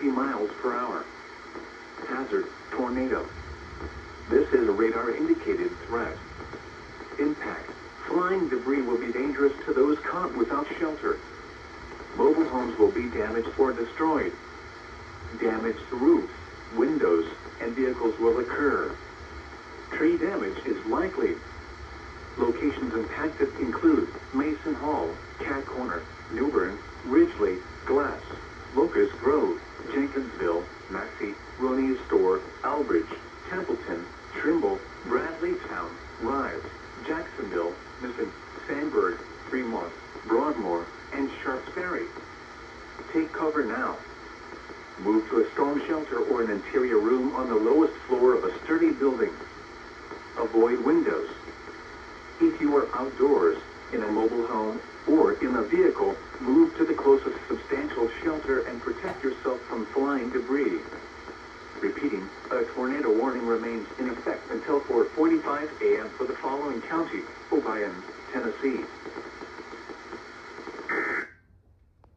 60 miles per hour. Hazard, tornado. This is a radar-indicated threat. Impact. Flying debris will be dangerous to those caught without shelter. Mobile homes will be damaged or destroyed. Damaged roofs, windows, and vehicles will occur. Tree damage is likely. Locations impacted include Mason Hall, Cat Corner, Newbern, Ridgely, Glass, Locust Grove, Jenkinsville, Maxey, Roney's Store, Albridge, Templeton, Trimble, Bradleytown, Rise, Jacksonville, Missing, Sandburg, Fremont, Broadmoor, and Sharpsbury. Take cover now. Move to a storm shelter or an interior room on the lowest floor of a sturdy building. Avoid windows. If you are outdoors, in a mobile home, or in a vehicle, move to the closest substantial shelter and protect yourself from flying debris. Repeating, a tornado warning remains in effect until 4:45 a.m. for the following counties: Obion, Tennessee,